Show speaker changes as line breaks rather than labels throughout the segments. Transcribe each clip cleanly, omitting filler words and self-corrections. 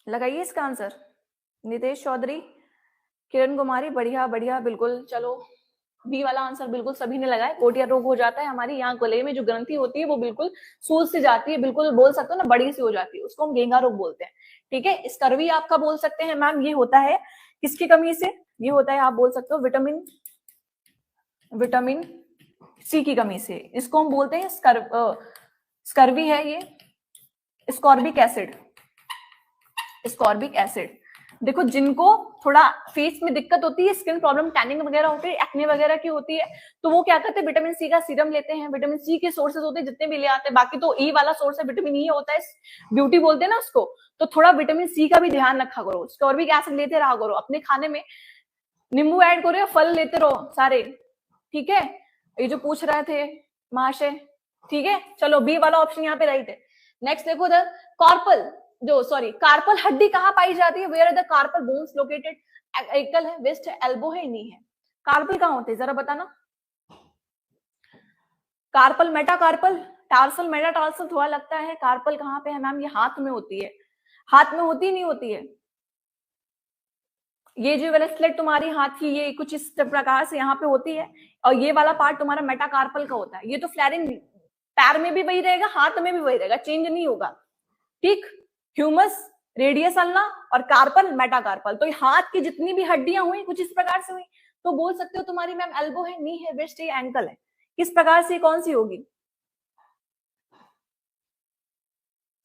लगाइए इसका आंसर। नितेश चौधरी, किरण कुमारी, बढ़िया बढ़िया, बिल्कुल। चलो बी वाला आंसर बिल्कुल सभी ने लगाया। कोटिया रोग हो जाता है हमारी यहाँ गले में जो ग्रंथि होती है वो बिल्कुल सूज से जाती है, बिल्कुल बोल सकते हो ना बड़ी सी हो जाती है, उसको हम घेंगा रोग बोलते हैं। ठीक है, स्कर्वी आपका बोल सकते हैं मैम, ये होता है किसकी कमी से? ये होता है आप बोल सकते हो विटामिन सी की कमी से। इसको हम बोलते हैं स्कर्वी है ये, स्कॉर्बिक एसिड। Ascorbic acid. देखो जिनको थोड़ा फेस में दिक्कत होती है, स्किन प्रॉब्लम, टैनिंग वगैरह होती है, एक्ने वगैरह की होती है, तो वो क्या करते हैं, विटामिन सी का सीरम लेते हैं। विटामिन सी के सोर्सेज होते हैं जितने भी ले आते हैं, बाकी तो ई वाला सोर्स है, विटामिन ई होता है, ब्यूटी बोलते हैं ना उसको। तो थोड़ा विटामिन सी का भी ध्यान रखा करो, स्कॉर्बिक एसिड लेते रहा करो अपने खाने में, नींबू ऐड करो या फल लेते रहो सारे। ठीक है, ये जो पूछ रहे थे महाशय। ठीक है, चलो बी वाला ऑप्शन यहाँ पे राइट है। नेक्स्ट देखो उधर, कार्पल हड्डी कहाँ पाई जाती है? Where are the carpal bones located? एकल है, वेस्ट है, एल्बो है, नी है? कार्पल कहाँ होते हैं जरा बताना। कार्पल, मेटाकार्पल, टार्सल, मेटाटार्सल थोड़ा लगता है। कार्पल कहाँ पे है मैम? ये हाथ में होती है। हाथ में होती नहीं होती है? ये जो वाला स्लेट तुम्हारी हाथ की, ये कुछ इस प्रकार से यहाँ पे होती है, और ये वाला पार्ट तुम्हारा मेटाकार्पल का होता है। ये तो फ्लैरिंग, पैर में भी वही रहेगा, हाथ में भी वही रहेगा, चेंज नहीं होगा। ठीक, ह्यूमस, रेडियस अल्ना और कार्पल, मेटाकार्पल। तो हाथ की जितनी भी हड्डियां हुई कुछ इस प्रकार से हुई, तो बोल सकते हो तुम्हारी मैम एल्बो है, नी है, वेस्ट है, एंकल है। किस प्रकार से कौन सी होगी?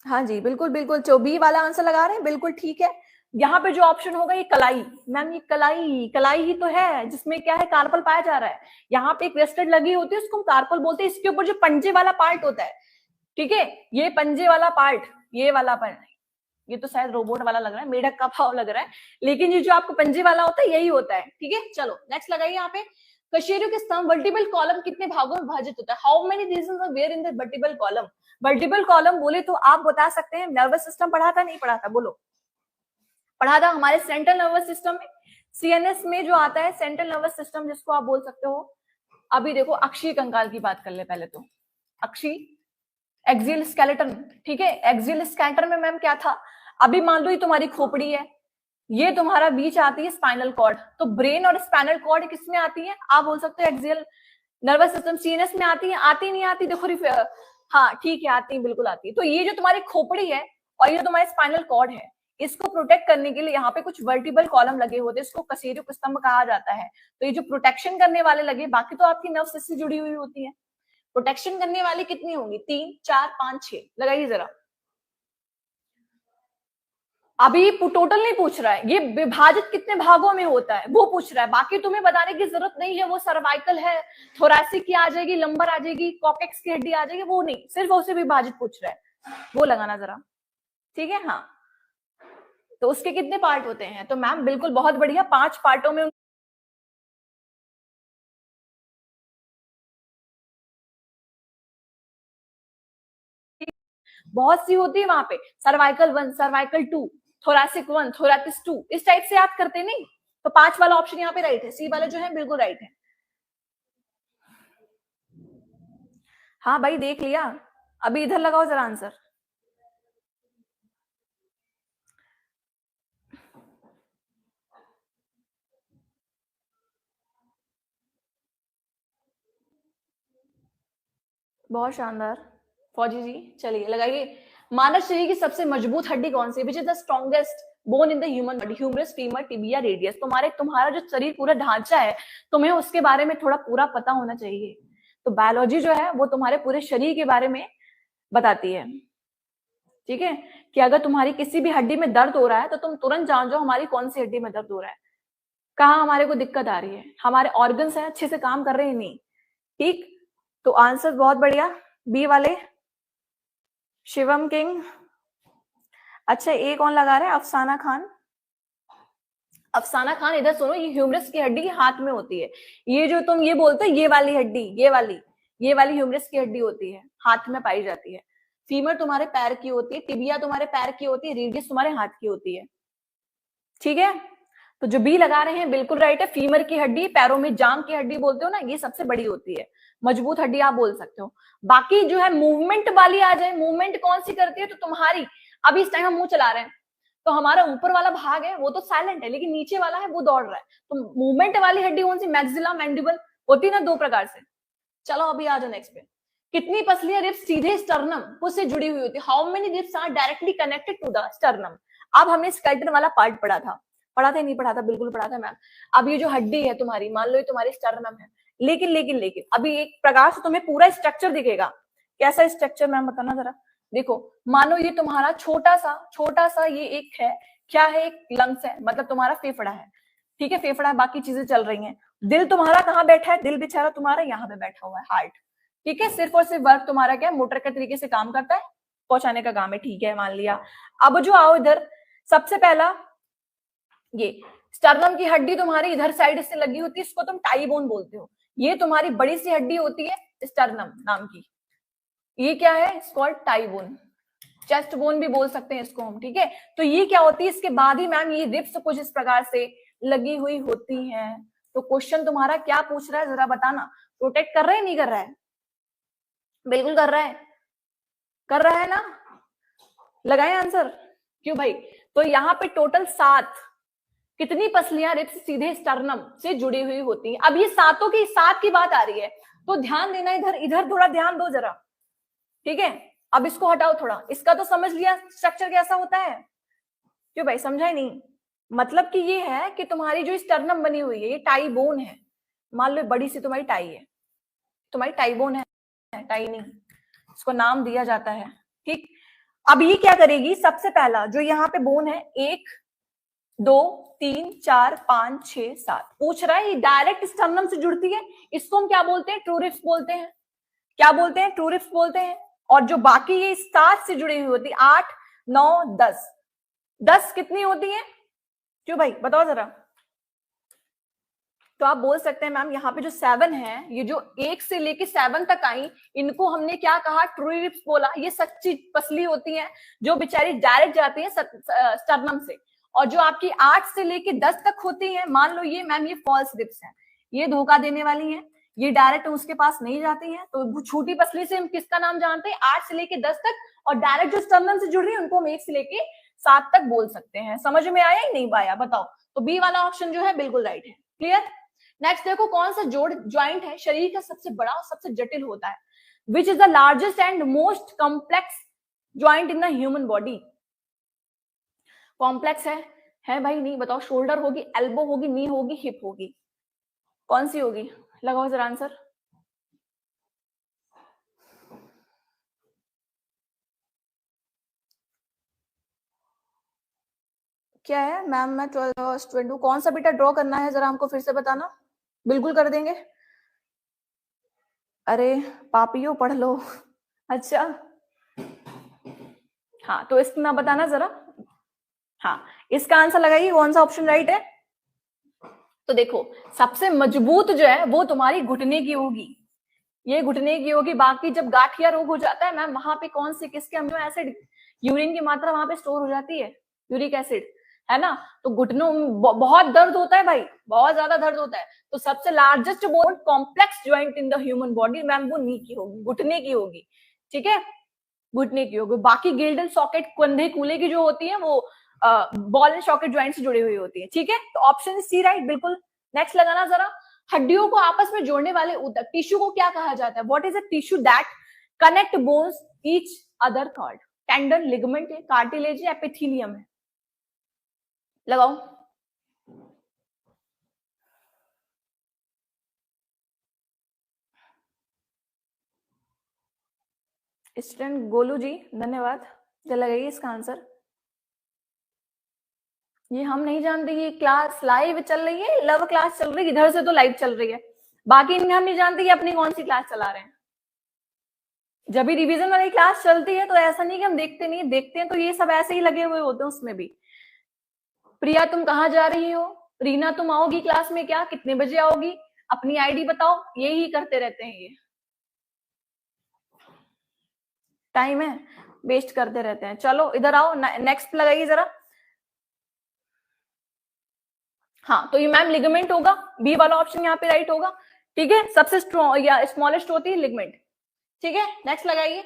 हाँ जी बिल्कुल बिल्कुल, जो बी वाला आंसर लगा रहे हैं बिल्कुल ठीक है। यहाँ पे जो ऑप्शन होगा ये कलाई, मैम ये कलाई, कलाई ही तो है जिसमें क्या है, कार्पल पाया जा रहा है। यहाँ पे एक वेस्टेड लगी होती है, उसको हम कार्पल बोलते हैं। इसके ऊपर जो पंजे वाला पार्ट होता है, ठीक है, ये पंजे वाला पार्ट, ये वाला पार्ट, ये तो शायद रोबोट वाला लग रहा है, मेढक का भाव लग रहा है, लेकिन ये जो आपको पंजे वाला होता है यही होता है। ठीक है, चलो नेक्स्ट लगाइए यहाँ पे। कशेरुकी के स्तंभ, वर्टिबल कॉलम कितने भागों में विभाजित होता है? How many regions are there in the vertebral column? Vertebral column बोले तो आप बता सकते हैं, नर्वस सिस्टम पढ़ा था नहीं पढ़ा था? बोलो, पढ़ा था हमारे सेंट्रल नर्वस सिस्टम में, सीएनएस में जो आता है सेंट्रल नर्वस सिस्टम जिसको आप बोल सकते हो। अभी देखो अक्षीय कंकाल की बात कर ले पहले तो, अक्षीय, एक्सियल स्केलेटन। ठीक है, एक्सियल स्केलेटन में मैम क्या था? अभी मान लो ये तुम्हारी खोपड़ी है, ये तुम्हारा बीच आती है स्पाइनल कॉर्ड, तो ब्रेन और स्पाइनल कॉर्ड किस में आती है? आप बोल सकते हो एक्सियल नर्वस सिस्टम, सीएनएस में आती है। आती नहीं आती? देखो हाँ ठीक है, आती है, बिल्कुल आती है। तो ये जो तुम्हारी खोपड़ी है और ये तुम्हारी स्पाइनल कॉर्ड है, इसको प्रोटेक्ट करने के लिए यहाँ पे कुछ वर्टिबल कॉलम लगे होते हैं, इसको कशेरुकी स्तंभ कहा जाता है। तो ये जो प्रोटेक्शन करने वाले लगे, बाकी तो आपकी नर्व से जुड़ी हुई होती है। प्रोटेक्शन करने वाली कितनी होंगी? 3, 4, 5, 6 लगाइए जरा। अभी टोटल नहीं पूछ रहा है, ये विभाजित कितने भागों में होता है वो पूछ रहा है। बाकी तुम्हें बताने की जरूरत नहीं है, वो सर्वाइकल है, थोरैसिक की आ जाएगी, लंबर आ जाएगी, कॉकेक्स की हड्डी आ जाएगी, वो नहीं, सिर्फ उसे विभाजित पूछ रहा है, वो लगाना जरा। ठीक है, हाँ, तो उसके कितने पार्ट होते हैं? तो मैम बिल्कुल बहुत बढ़िया, 5 पार्टों में बहुत सी होती है वहां पे, सर्वाइकल 1, सर्वाइकल 2, थोरैसिक 1, थोरैसिस 2, इस टाइप से याद करते नहीं। तो 5 वाला ऑप्शन यहाँ पे राइट है, सी वाला जो है बिल्कुल राइट है। हाँ भाई देख लिया, अभी इधर लगाओ जरा आंसर। बहुत शानदार फौजी जी, चलिए लगाइए। मानव शरीर की सबसे मजबूत हड्डी कौन सी? Which is the strongest bone in the human body? Humerus, femur, tibia, radius. तुम्हारा जो शरीर पूरा ढांचा है, तुम्हें उसके बारे में थोड़ा पूरा पता होना चाहिए। तो बायोलॉजी जो है वो तुम्हारे पूरे शरीर के बारे में बताती है। ठीक है, कि अगर तुम्हारी किसी भी हड्डी में दर्द हो रहा है तो तुम तुरंत जान जाओ हमारी कौन सी हड्डी में दर्द हो रहा है, कहाँ हमारे को दिक्कत आ रही है, हमारे ऑर्गन्स हैं अच्छे से काम कर रहे हैं नहीं। ठीक, तो आंसर बहुत बढ़िया, बी वाले, शिवम किंग। अच्छा, एक कौन लगा रहा है? अफसाना खान। अफसाना खान इधर सुनो, ये ह्यूमरस की हड्डी हाथ में होती है। ये जो तुम ये बोलते हो, ये वाली हड्डी, ये वाली ह्यूमरस की हड्डी होती है, हाथ में पाई जाती है। फीमर तुम्हारे पैर की होती है, टिबिया तुम्हारे पैर की होती है, रेडियस तुम्हारे हाथ की होती है। ठीक है, तो जो बी लगा रहे हैं बिल्कुल राइट है। फीमर की हड्डी, पैरों में जांग की हड्डी बोलते हो ना, ये सबसे बड़ी होती है, मजबूत हड्डी आप बोल सकते हो। बाकी जो है मूवमेंट वाली आ जाए, मूवमेंट कौन सी करती है? तो तुम्हारी, अभी इस टाइम हम मुंह चला रहे हैं, तो हमारा ऊपर वाला भाग है वो तो साइलेंट है, लेकिन नीचे वाला है वो दौड़ रहा है। तो मूवमेंट वाली हड्डी कौन सी? मैक्सिला मैंडिबल होती है ना, दो प्रकार से। चलो अभी आ जाओ नेक्स्ट पे। कितनी पसलियां रिब्स सीधे स्टर्नम से जुड़ी हुई होती है? How many ribs are directly connected to the sternum? अब हमने स्केलेटन वाला पार्ट पढ़ा था, नहीं पढ़ा था? बिल्कुल पढ़ा था मैम। अब ये जो हड्डी है तुम्हारी, मान लो ये तुम्हारी स्टर्नम है, लेकिन अभी एक प्रकार से तुम्हें पूरा स्ट्रक्चर दिखेगा। कैसा स्ट्रक्चर मैम बताना जरा। देखो मानो ये तुम्हारा छोटा सा ये एक है, क्या है? एक लंग्स है, मतलब तुम्हारा फेफड़ा है, ठीक है, फेफड़ा है, बाकी चीजें चल रही हैं। दिल तुम्हारा कहाँ बैठा है? दिल बेचारा तुम्हारा यहाँ पे बैठा हुआ है, हार्ट, ठीक है। सिर्फ और सिर्फ वर्क तुम्हारा क्या है? मोटर के तरीके से काम करता है, पहुंचाने का काम है, ठीक है, मान लिया। अब जो आओ इधर, सबसे पहला ये स्टर्नम की हड्डी तुम्हारी इधर साइड से लगी होती है, इसको तुम टाई बोन बोलते हो। ये तुम्हारी बड़ी सी हड्डी होती है स्टर्नम नाम की, ये क्या है? इसको टाई बोन, चेस्ट बोन भी बोल सकते हैं इसको हम, ठीक है। तो ये क्या होती है? इसके बाद ही मैम ये रिब्स कुछ इस प्रकार से लगी हुई होती हैं। तो क्वेश्चन तुम्हारा क्या पूछ रहा है जरा बताना, प्रोटेक्ट कर रहा है नहीं कर रहा है? बिल्कुल कर रहा है ना? लगाए आंसर। क्यों भाई? तो यहाँ पे टोटल 7 कितनी पसलियां रिब्स सीधे स्टर्नम से जुड़ी हुई होती हैं। अब ये 7 की बात आ रही है, तो ध्यान देना, इधर थोड़ा ध्यान दो जरा, ठीक है। अब इसको हटाओ थोड़ा, इसका तो समझ लिया स्ट्रक्चर कैसा होता है। क्यों भाई समझा ही नहीं? मतलब कि ये है कि तुम्हारी जो स्टर्नम बनी हुई है ये टाई बोन है, मान लो बड़ी सी तुम्हारी टाई है, तुम्हारी टाई बोन है, टाई नहीं, इसको नाम दिया जाता है, ठीक। अब ये क्या करेगी? सबसे पहला जो यहाँ पे बोन है, 1 2 3 4 5 6 7 पूछ रहा है, ये डायरेक्ट स्टर्नम से जुड़ती है, इसको हम क्या बोलते हैं? ट्रू रिब्स बोलते हैं। क्या बोलते हैं? ट्रू रिब्स बोलते हैं। और जो बाकी ये 7 से जुड़ी हुई होती है, 8 9 10 कितनी होती है? क्यों भाई बताओ जरा। तो आप बोल सकते हैं मैम यहाँ पे जो 7 है, ये जो 1 से लेके 7 तक आई, इनको हमने क्या कहा? ट्रू रिब्स बोला। ये सच्ची पसली होती है जो बेचारी डायरेक्ट जाती है स्टर्नम से। और जो आपकी 8 से लेके 10 तक होती है, मान लो ये मैम ये फॉल्स रिब्स है, ये धोखा देने वाली है, ये डायरेक्ट उसके पास नहीं जाती है। तो छोटी पसली से हम किसका नाम जानते हैं? 8 से लेके 10 तक। और डायरेक्ट जो स्टर्नम से जुड़ रही है उनको हम 1 से लेके 7 तक बोल सकते हैं। समझ में आया ही नहीं आया? बताओ। तो बी वाला ऑप्शन जो है बिल्कुल राइट है। क्लियर? नेक्स्ट देखो, कौन सा ज्वाइंट है शरीर का सबसे बड़ा और सबसे जटिल होता है? विच is the largest and most complex joint in the human body? Complex है भाई? नहीं बताओ। शोल्डर होगी, एल्बो होगी, नी होगी, हिप होगी, कौन सी होगी? लगाओ जरा आंसर। क्या है मैम? मैं 12 स्टूडेंट हूँ। कौन सा बेटा ड्रॉ करना है जरा हमको फिर से बताना। बिल्कुल कर देंगे। अरे पापियो पढ़ लो। अच्छा हाँ, तो इसमें बताना जरा। हाँ, इसका आंसर लगाइए, कौन सा ऑप्शन राइट है? तो देखो, सबसे मजबूत जो है वो तुम्हारी घुटने की होगी, ये घुटने की होगी। बाकी जब गाठिया रोग हो जाता है मैम, वहां पे कौन से किसके अमीनो एसिड, यूरिन की मात्रा वहां पे स्टोर हो जाती है, यूरिक एसिड, है ना। तो घुटनों बहुत दर्द होता है भाई, बहुत ज्यादा दर्द होता है। तो सबसे largest bone complex joint in the human body ma'am वो नी की होगी, घुटने की होगी, ठीक है, घुटने की होगी। बाकी गिल्डल सॉकेट, कंधे कूले की जो होती है वो बॉल एंड सॉकेट ज्वाइंट से जुड़ी हुई होती है, ठीक है। तो ऑप्शन सी राइट बिल्कुल। नेक्स्ट लगाना जरा। हड्डियों को आपस में जोड़ने वाले ऊतक टिश्यू को क्या कहा जाता है? What is a tissue that connect bones each other called? Tendon, ligament है, कार्टिलेज है, एपिथेलियम है? लगाओ। स्टूडेंट गोलू जी धन्यवाद। लगाइए इसका आंसर। ये हम नहीं जानते, ये क्लास लाइव चल रही है, लव क्लास चल रही है, इधर से तो लाइव चल रही है, बाकी हम नहीं जानते कि अपनी कौन सी क्लास चला रहे हैं। जब भी रिवीजन वाली क्लास चलती है तो ऐसा नहीं कि हम देखते नहीं, देखते हैं तो ये सब ऐसे ही लगे हुए होते हैं उसमें भी। प्रिया तुम कहाँ जा रही हो? रीना तुम आओगी क्लास में क्या? कितने बजे आओगी? अपनी आईडी बताओ। यही करते रहते हैं ये, टाइम है वेस्ट करते रहते हैं। चलो इधर आओ, नेक्स्ट लगाइए जरा। हाँ, तो ये मैम लिगामेंट होगा, बी वाला ऑप्शन यहाँ पे राइट होगा, ठीक है। सबसे स्ट्रॉन्ग या स्मॉलेस्ट होती है लिगामेंट, ठीक है। नेक्स्ट लगाइए।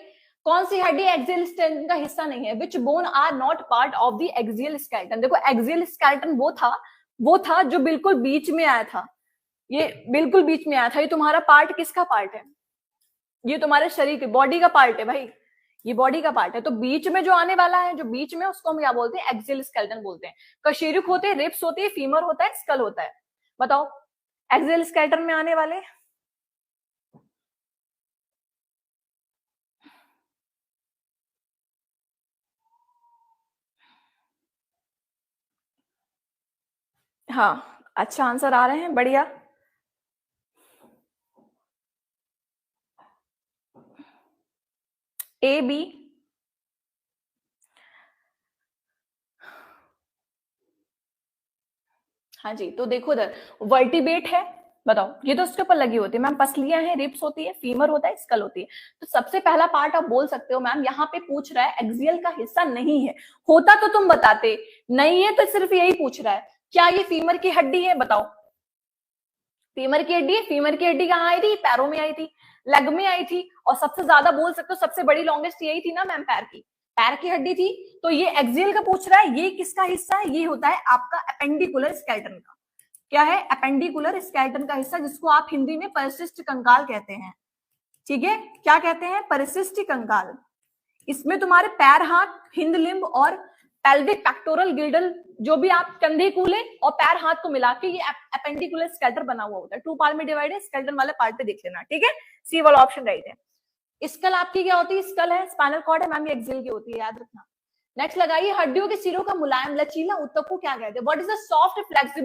कौन सी हड्डी एक्सियल स्केलेटन का हिस्सा नहीं है? Which bone are not part of the axial skeleton? देखो एक्सियल स्केलेटन वो था जो बिल्कुल बीच में आया था, ये बिल्कुल बीच में आया था। ये तुम्हारा पार्ट किसका पार्ट है? ये तुम्हारे शरीर के बॉडी का पार्ट है भाई, ये बॉडी का पार्ट है। तो बीच में जो आने वाला है, जो बीच में, उसको हम क्या बोलते हैं? एक्सियल स्केलेटन बोलते हैं। कशेरुक होते हैं, रिब्स होती है, फीमर होता है, स्कल होता है। बताओ एक्सियल स्केलेटन में आने वाले। हाँ, अच्छा आंसर आ रहे हैं, बढ़िया। A B. हाँ जी, तो देखो इधर वर्टिब्रेट है, बताओ ये तो उसके ऊपर लगी होती है मैम, पसलियां हैं, रिब्स होती है, फीमर होता है, स्कल होती है। तो सबसे पहला पार्ट आप बोल सकते हो मैम, यहाँ पे पूछ रहा है एक्सियल का हिस्सा नहीं है, होता तो तुम बताते, नहीं है तो सिर्फ यही पूछ रहा है क्या ये फीमर की हड्डी है? बताओ फीमर की हड्डी है। फीमर की हड्डी कहाँ आई थी? पैरों में आई थी, लेग में आई थी, और सबसे ज्यादा बोल सकते हो सबसे बड़ी लॉन्गेस्ट यही थी ना मैम, पैर की हड्डी थी। तो ये एक्सियल का पूछ रहा है, ये किसका हिस्सा है? ये होता है आपका एपेंडिकुलर स्केलेटन का। क्या है? एपेंडिकुलर स्केलेटन का हिस्सा, जिसको आप हिंदी में परिशिष्ट कंकाल कहते हैं। ठीक है, क्या कहते हैं? परिशिष्ट कंकाल। इसमें तुम्हारे पैर, हाथ, हिंद लिम्ब और पेल्विक पेक्टोरल गिल्डल, जो भी आप कंधे कूले और पैर हाथ को मिला के ये एपेंडिकुलर स्केलेटन बना हुआ होता है। 2 पार्ट में डिवाइड है, स्केलेटन वाले पार्ट पे देख लेना, ठीक है। सी वाला ऑप्शन राइट है। स्कल आपकी क्या होती है? स्कल है, स्पाइनल कॉर्ड है मैम, ये एक्सियल की होती है, याद रखना। नेक्स्ट लगाइए, हड्डियों के सिरों का मुलायम लचीला ऊतक को क्या कहते हैं? What is the soft flexible